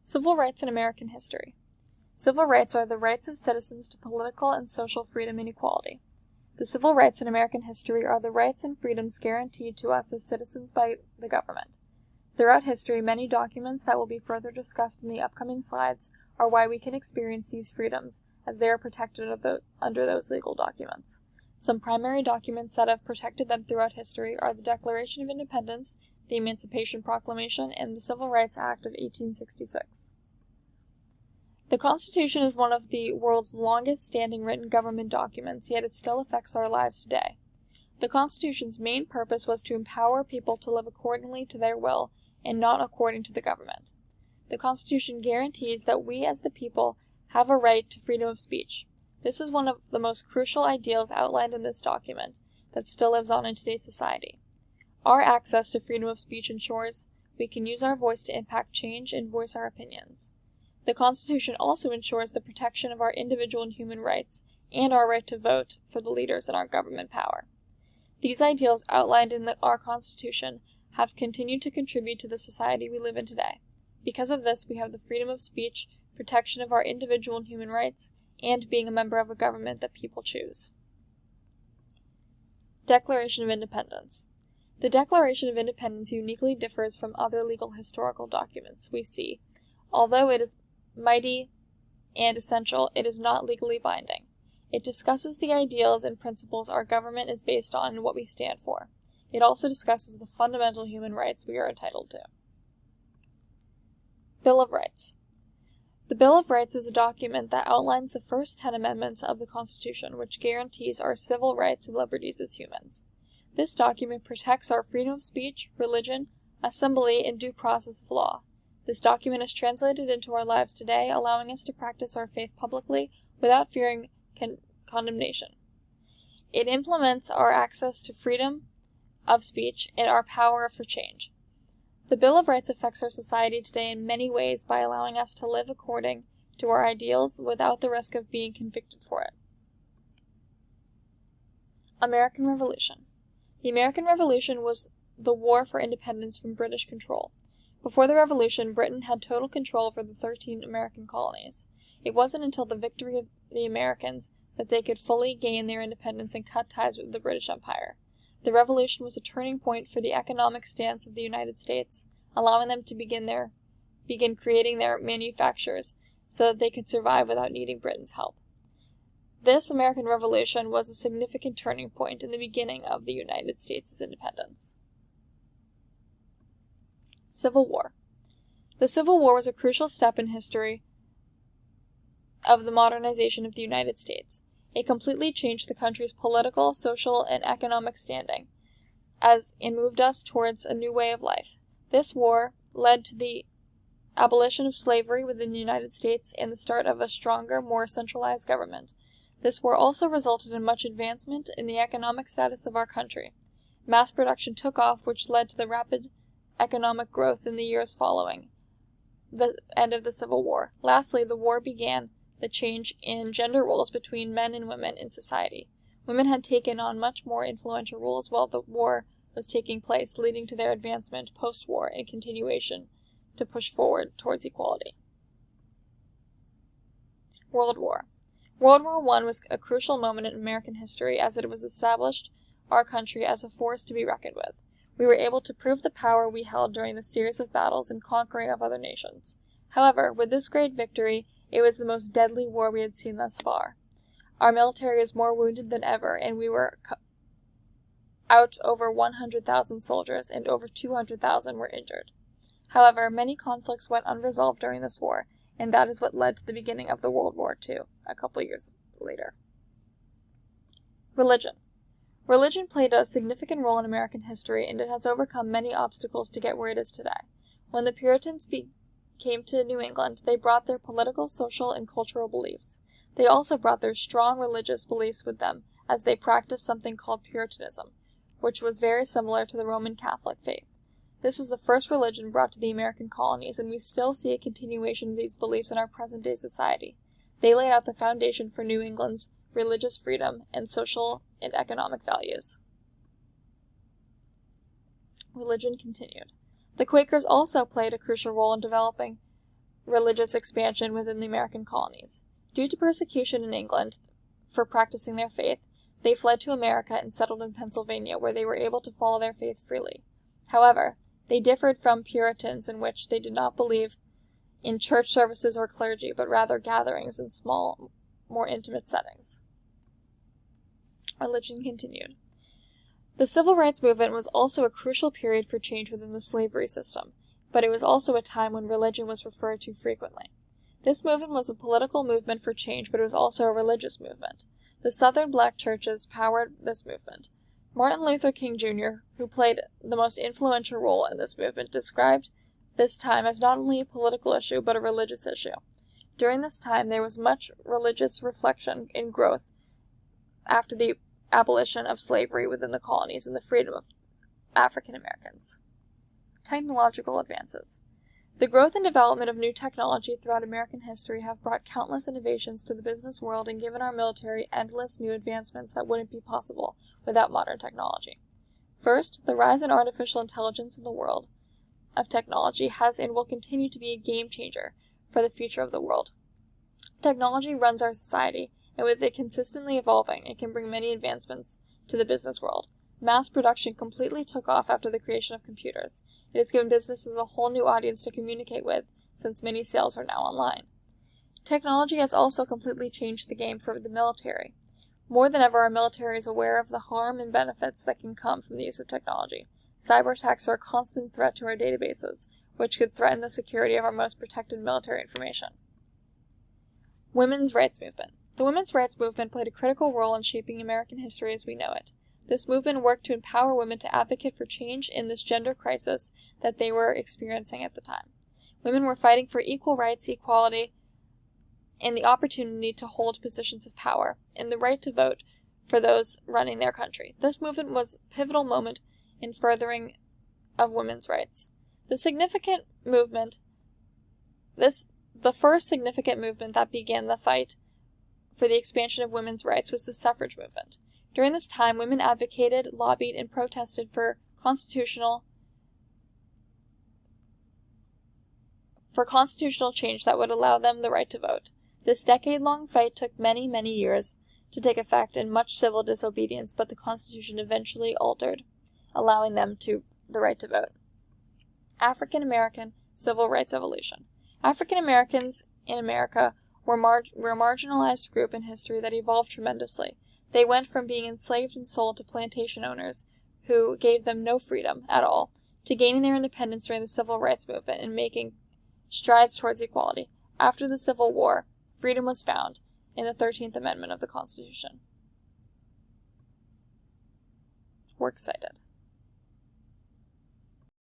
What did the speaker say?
Civil rights in American history. Civil rights are the rights of citizens to political and social freedom and equality. The civil rights in American history are the rights and freedoms guaranteed to us as citizens by the government. Throughout history, many documents that will be further discussed in the upcoming slides are why we can experience these freedoms, as they are protected under those legal documents. Some primary documents that have protected them throughout history are the Declaration of Independence, the Emancipation Proclamation, and the Civil Rights Act of 1866. The Constitution is one of the world's longest-standing written government documents, yet it still affects our lives today. The Constitution's main purpose was to empower people to live accordingly to their will and not according to the government. The Constitution guarantees that we as the people have a right to freedom of speech. This is one of the most crucial ideals outlined in this document that still lives on in today's society. Our access to freedom of speech ensures we can use our voice to impact change and voice our opinions. The Constitution also ensures the protection of our individual and human rights and our right to vote for the leaders in our government power. These ideals outlined in our Constitution have continued to contribute to the society we live in today. Because of this, we have the freedom of speech, protection of our individual and human rights, and being a member of a government that people choose. Declaration of Independence. The Declaration of Independence uniquely differs from other legal historical documents we see. Although it is mighty and essential, it is not legally binding. It discusses the ideals and principles our government is based on and what we stand for. It also discusses the fundamental human rights we are entitled to. Bill of Rights. The Bill of Rights is a document that outlines the first 10 amendments of the Constitution, which guarantees our civil rights and liberties as humans. This document protects our freedom of speech, religion, assembly, and due process of law. This document is translated into our lives today, allowing us to practice our faith publicly without fearing condemnation. It implements our access to freedom of speech and our power for change. The Bill of Rights affects our society today in many ways by allowing us to live according to our ideals without the risk of being convicted for it. American Revolution. The American Revolution was the war for independence from British control. Before the Revolution, Britain had total control over the 13 American colonies. It wasn't until the victory of the Americans that they could fully gain their independence and cut ties with the British Empire. The Revolution was a turning point for the economic stance of the United States, allowing them to begin creating their manufactures so that they could survive without needing Britain's help. This American Revolution was a significant turning point in the beginning of the United States' independence. Civil War. The Civil War was a crucial step in history of the modernization of the United States. It completely changed the country's political, social, and economic standing, and moved us towards a new way of life. This war led to the abolition of slavery within the United States and the start of a stronger, more centralized government. This war also resulted in much advancement in the economic status of our country. Mass production took off, which led to the rapid economic growth in the years following the end of the Civil War. Lastly, the war began the change in gender roles between men and women in society. Women had taken on much more influential roles while the war was taking place, leading to their advancement post-war and continuation to push forward towards equality. World War. World War I was a crucial moment in American history as it was established our country as a force to be reckoned with. We were able to prove the power we held during the series of battles and conquering of other nations. However, with this great victory, it was the most deadly war we had seen thus far. Our military is more wounded than ever, and we were out over 100,000 soldiers, and over 200,000 were injured. However, many conflicts went unresolved during this war, and that is what led to the beginning of the World War II, a couple years later. Religion. Religion played a significant role in American history, and it has overcome many obstacles to get where it is today. When the Puritans came to New England, they brought their political, social, and cultural beliefs. They also brought their strong religious beliefs with them, as they practiced something called Puritanism, which was very similar to the Roman Catholic faith. This was the first religion brought to the American colonies, and we still see a continuation of these beliefs in our present-day society. They laid out the foundation for New England's religious freedom and social and economic values. Religion continued. The Quakers also played a crucial role in developing religious expansion within the American colonies. Due to persecution in England for practicing their faith, they fled to America and settled in Pennsylvania, where they were able to follow their faith freely. However, they differed from Puritans in which they did not believe in church services or clergy, but rather gatherings in small, more intimate settings. Religion continued. The civil rights movement was also a crucial period for change within the slavery system, but it was also a time when religion was referred to frequently. This movement was a political movement for change, but it was also a religious movement. The Southern black churches powered this movement. Martin Luther King Jr., who played the most influential role in this movement, described this time as not only a political issue, but a religious issue. During this time, there was much religious reflection and growth after the abolition of slavery within the colonies and the freedom of African Americans. Technological advances. The growth and development of new technology throughout American history have brought countless innovations to the business world and given our military endless new advancements that wouldn't be possible without modern technology. First, the rise in artificial intelligence in the world of technology has and will continue to be a game changer for the future of the world. Technology runs our society, and with it consistently evolving, it can bring many advancements to the business world. Mass production completely took off after the creation of computers. It has given businesses a whole new audience to communicate with, since many sales are now online. Technology has also completely changed the game for the military. More than ever, our military is aware of the harm and benefits that can come from the use of technology. Cyber attacks are a constant threat to our databases, which could threaten the security of our most protected military information. Women's rights movement. The women's rights movement played a critical role in shaping American history as we know it. This movement worked to empower women to advocate for change in this gender crisis that they were experiencing at the time. Women were fighting for equal rights, equality, and the opportunity to hold positions of power, and the right to vote for those running their country. This movement was a pivotal moment in furthering of women's rights. The first significant movement that began the fight for the expansion of women's rights was the suffrage movement. During this time, women advocated, lobbied, and protested for constitutional change that would allow them the right to vote. This decade-long fight took many, many years to take effect and much civil disobedience, but the Constitution eventually altered, allowing them the right to vote. African American civil rights evolution. African Americans in America were a marginalized group in history that evolved tremendously. They went from being enslaved and sold to plantation owners, who gave them no freedom at all, to gaining their independence during the civil rights movement and making strides towards equality. After the Civil War, freedom was found in the 13th Amendment of the Constitution. Works cited.